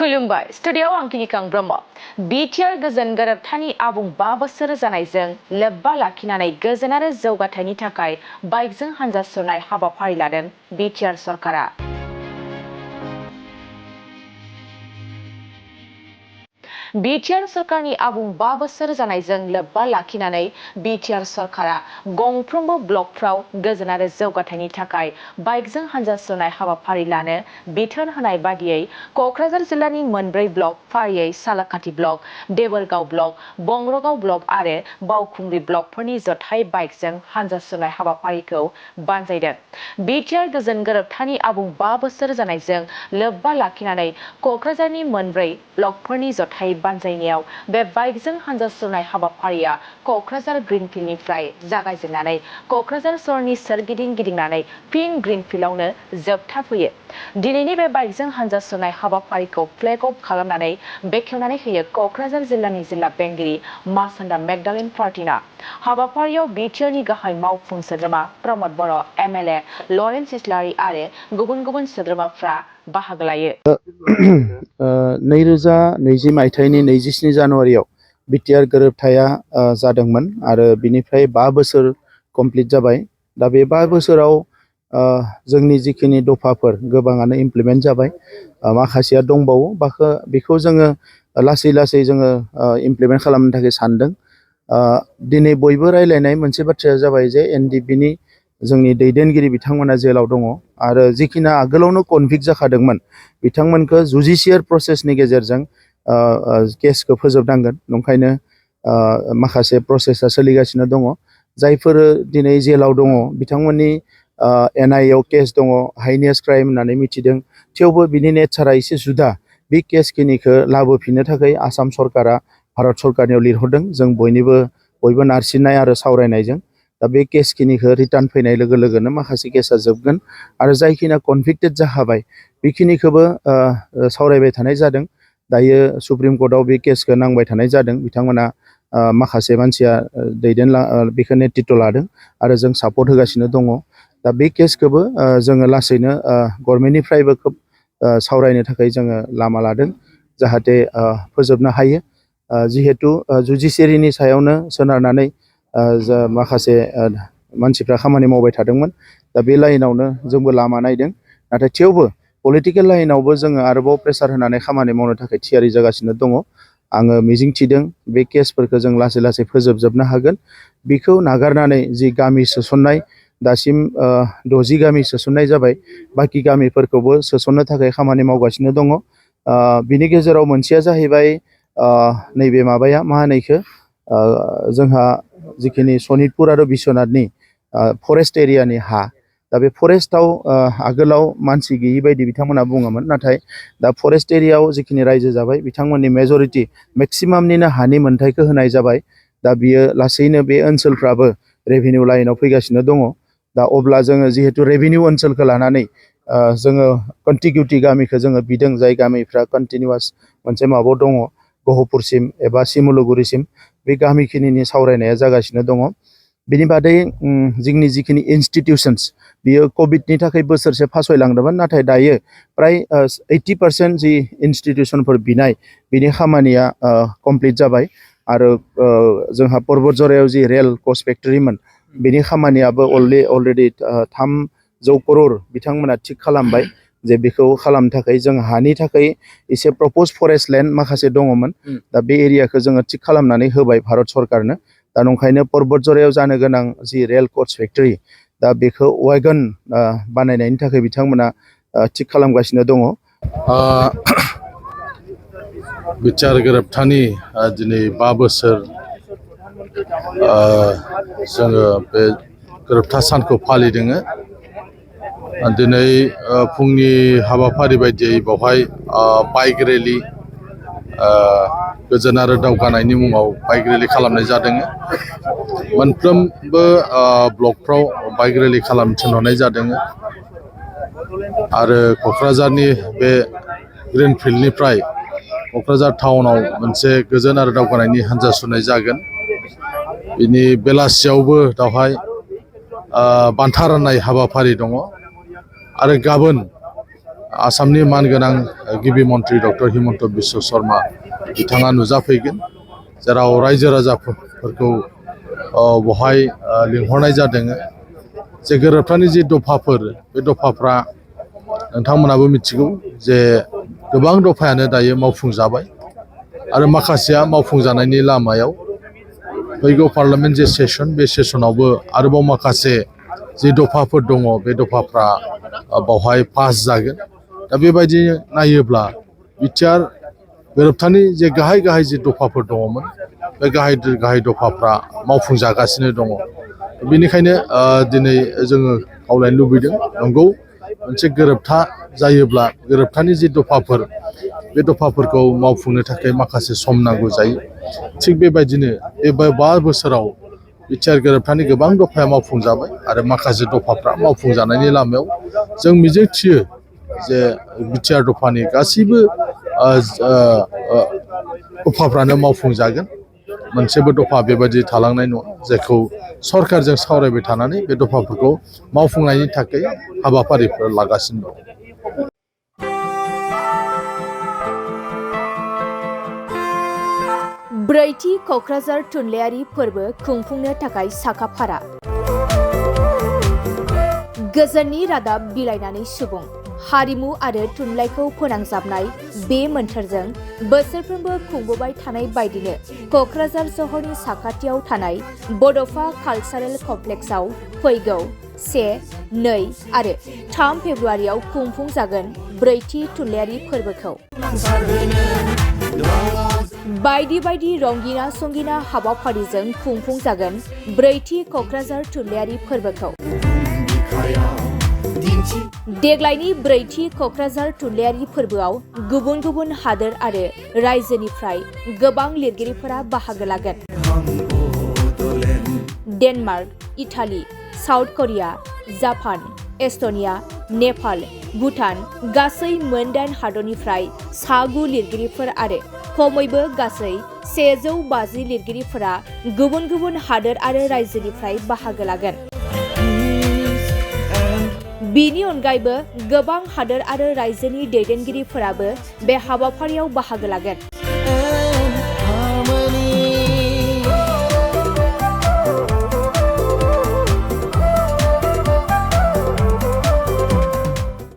खुलुमबाय स्टुडियोआव आं किनिकां ब्रह्म बिटिआर गोजोन गोरोबथानि आबुं 5 बोसोर जानायजों लोब्बा लाखिनानै गोजोन आरो जौगाथायनि थाखाय बाइकजों हानजा सुरनाय हाबाफारि लादों बिटिआर सरकारा। बिटिआर सरकारनि आबुं 5 बोसोर जानायजों लोब्बा लाखिनानै बिटिआर सरकारा गंफ्रोमबो ब्लकफ्राव गोजोन आरो जौगाथायनि थाखाय बाइकजों हानजा सुरनाय हाबाफारि लानो बिथोन होनाय बादियै क'क्राझार जिल्लानि मोनब्रै ब्लक फारियै सालाकाथि ब्लक, देबोरगाव ब्लक, बंग्रगाव ब्लक आरो बावखुंग्रि ब्लकफोरनि जथाय बाइकजों हानजा सुरनाय हाबाफारिखौ बानजायदों। बिटिआर गोजोन गोरोबथानि आबुं 5 बोसोर जानायजों लोब्बा लाखिनानै क'क्राझारनि मोनब्रै ब्लकफोरनि जथाय बानजायनायाव बे बाइकजों हानजा सुरनाय हाबाफारिया क'क्राझार ग्रिनफिल्डनिफ्राय जागायजेननानै क'क्राझार सहरनि सोरगिदिं गिदिंनानै फिन ग्रिनफिल्डआवनो जोबथा फैयो। दिनैनि बे बाइकजों हानजा सुरनाय हाबाफारिखौ फ्लेग अफ खालामनानै बेखेवनानै होयो क'क्राझार जिल्लानि जिल्ला बेंगिरि मार्सान्डा मेगदालिन पार्टिना। हाबाफारियाव बिटिआरनि गाहाय मावफुं सोद्रोमा प्रमद बर', एमएलए लरेन्स इस्लारि आरो गुबुन सोद्रोमाफ्रा बाहागो लायो। 2020 मायथाइनि 27 जानुवारियाव बिटिआर गोरोबथाया जादोंमोन आरो बिनिफ्राय 5 बोसोर कमप्लिट जाबाय। दा बे 5 बोसोराव जोंनि जिखिनि दफाफोर गोबाङानो इमप्लिमेन्ट जाबाय, माखासेया दंबावो। बेखौ जोङो लासै जोङो इमप्लिमेन्ट खालामनो थाखाय सानदों। दिनै बयबो रायलायनाय मोनसे बाथ्राया जाबाय जे एनडिपिनि जोंनि दैदेनगिरि बिथांमोना जेलाव दङ आरो जिखिना आगोलावनो कनभिक्ट जाखादोंमोन बिथांमोनखौ जुडिशियेल प्रसेसनि गेजेरजों केसखौ फोजोबनांगोन। नंखायनो माखासे प्रसेसा सोलिगासिनो दङ। जायफोर दिनै जेलाव दङ बिथांमोननि एनआइएआव केस दङ, हाइनेस क्राइम होननानै मिथिदों। थेवबो बिनि नेचारा एसे जुदा। बे केसखिनिखौ लाबोफिननो थाखाय आसाम सरकारा भारत सरकारनियाव लिरहरदों। जों बयबो नारसिननाय आरो सावरायनायजों दा बे केसखिनिखौ रिटार्न फैनाय लोगो लोगोनो माखासे केसा जोबगोन आरो जायखिना कनभिक्टेड जाखाबाय बेखिनिखौबो सावरायबाय थानाय जादों। दायो सुप्रिम कर्टआव बे केसखौ नांबाय थानाय जादों। बिथांमोना माखासे मानसिया बेखौ नेतृत्व लादों आरो जों सापर्ट होगासिनो दङ। दा बे केसखौबो जोङो लासैनो गभर्नमेन्टनिफ्रायबो खोब सावरायनो थाखाय जोङो लामा लादों जाहाथे फोजोबनो हायो। जिहेतु जुडिसियारिनि सायावनो सोनारनानै माखासे मानसिफ्रा खामानि मावबाय थादोंमोन। दा बे लाइनावनो जोंबो लामा नायदों। नाथाय थेवबो पलिटिकेल लाइनावबो जोङो आरोबाव प्रेसार होनानै खामानि मावनो थाखाय थियारि जागासिनो दङ। आङो मिजिंथिदों बे केसफोरखौ जों लासै फोजोबजोबनो हागोन। बेखौ नागारनानै जि गामि सोसननाय, दासिम 60 गामि सोसननाय जाबाय। बाखि गामिफोरखौबो सोसननो थाखाय खामानि मावगासिनो दङ। बिनि गेजेराव मोनसेया जाहैबाय नैबे माबाया मा होनो इखो जोंहा जिखिनि सनितपुर आरो बिश्वनाथनि फरेस्ट एरियानि हा। दा बे फरेस्टआव आगोलाव मानसि गैयि बायदि बिथांमोना बुङोमोन। नाथाय दा फरेस्ट एरियायाव जिखिनि रायजो जाबाय बिथांमोननि मेजरिटि मेक्सिमामनिनो हानि मोन्थायखौ होनाय जाबाय। दा बियो लासैनो बे ओनसोलफ्राबो रेभिनिउ लाइनाव फैगासिनो दङ। दा अब्ला जोङो जिहेतु रेभिनिउ ओनसोलखौ लानानै जोङो कन्टिगिउटि गामिखौ जोङो बिदों, जाय गामिफ्रा कन्टिनिउवास मोनसे माबायाव दङ गहपुरसिम एबा सिमुलुगुरिसिम, बे गामिखिनिनि सावरायनाया जागासिनो दङ। बिनि बादै जोंनि जिखिनि इनस्टिटिउसन्स बियो कभिडनि थाखाय बोसोरसे फासयलांदोंमोन। नाथाय दायो प्राय 80% जि इनस्टिटिउसनफोर बिनाय बिनि खामानिया कमप्लिट जाबाय आरो जोंहा पर्बतझरायाव जि रेल कच फेक्टरिमोन बिनि खामानियाबो अलरेडि 300 करोड़ बिथांमोना थिग खालामबाय। जे बेखौ खालामनो थाखाय जों हानि थाखाय एसे प्रपज फरेस्ट लेन्ड माखासे दङमोन। दा बे एरियाखौ जोङो थिग खालामनानै होबाय भारत सरकारनो। दा नंखायनो पर्बतझरायाव जानो गोनां जि रेल कच फेक्टरि, दा बेखौ वागन बानायनायनि थाखाय बिथांमोना थिग खालामगासिनो दङ। बिटिआर गोरोबथानि दिनै 5 बोसोर जोङो बे गोरोबथा सानखौ फालिदों। दिनै फुंनि हाबाफारि बायदियै बेवहाय बाइक रेलि, गोजोन आरो दावगानायनि मुङाव बाइक रेलि खालामनाय जादों। मोनफ्रोमबो ब्लकफ्राव बाइक रेलि खालामनो थिनहरनाय जादों आरो क'क्राझारनि बे ग्रिनफिल्डनिफ्राय क'क्राझार टाउनाव मोनसे गोजोन आरो दावगानायनि हान्जा सुरनाय जागोन। बिनि बेलासियावबो बेवहाय बान्था राननाय हाबाफारि दङ आरो गाबोन आसामनि मानगोनां गिबि मन्त्रि डक्टर हिमन्त बिश्व शर्मा बिथाङा नुजाफैगोन, जेराव रायजो राजाफोरखौ बहाय लिंहरनाय जादों। जे गोरोबथानि जि दफाफोर, बे दफाफ्रा नोंथांमोनाबो मिथिगौ जे गोबां दफायानो दायो मावफुंजाबाय आरो माखासेया मावफुंजानायनि लामायाव। फैगौ पार्लामेन्ट जे सेसन, बे सेसनावबो आरोबाव माखासे जि दफाफोर दङ, बे दफाफ्रा बावहाय पास जागोन। दा बेबायदि नायोब्ला बिटिआर गोरोबथानि जे गाहाय गाहाय जि दफाफोर दङमोन, बे गाहाय दफाफ्रा मावफुंजागासिनो दङ। बेनिखायनो दिनै जोङो खावलायनो लुबैदों, नंगौ मोनसे गोरोबथा जायोब्ला गोरोबथानि जि दफाफोर, बे दफाफोरखौ मावफुंनो थाखाय माखासे सम नांगौ जायो। थिग बेबायदिनो बे 5 बोसोराव बिटिआर गोरोबथानि गोबां दफाया मावफुंजाबाय आरो माखासे दफाफ्रा मावफुंजानायनि लामायाव। जों मिजिंथियो जे बिटिआर दफानि गासैबो दफाफ्रानो मावफुंजागोन। मोनसेबो दफा बेबायदि थालांनाय नङा, जायखौ सरकारजों सावरायबाय थानानै बे दफाफोरखौ मावफुंनायनि थाखाय हाबाफारिफोर लागासिनो दं। ब्रैथि क'क्राझार थुनलाइयारि फोरबो खुंफुंनो थाखाय साखाफारा। गोजोननि रादाब बिलाइनानै सुबुं हारिमु आरो थुनलाइखौ फोनांजाबनाय बे मोन्थोरजों बोसोरफ्रोमबो खुंबोबाय थानाय बायदिनो क'क्राझार सहरनि साखाथियाव थानाय बड'फा कालचारेल कमप्लेक्सआव फैगौ 1, 2 आरो 3 फेब्रुआरियाव खुंफुंजागोन ब्रैथि थुनलाइयारि फोरबोखौ। बायदि बायदि रंगिना संगिना हाबाफारिजों खुंफुंजागोन ब्रैथि क'क्राझार थुनलाइयारि फोरबोखौ। देग्लायनि ब्रैथि क'क्राझार थुनलाइयारि फोरबोआव गुबुन गुबुन हादोर आरो रायजोनिफ्राय गोबां लिरगिरिफोरा बाहागो लागोन। Denmark, Italy, South Korea, Japan, Estonia, Nepal, Bhutan गासै मोन 8 हादरनिफ्राय सा 9 लिरगिरिफोर आरो खमैबो गासै 150 लिरगिरिफोरा गुबुन गुबुन हादोर आरो रायजोनिफ्राय बाहागो लागोन। बिनि अनगायैबो गोबां हादोर आरो रायजोनि दैदेनगिरिफोराबो बे हाबाफारियाव बाहागो लागोन।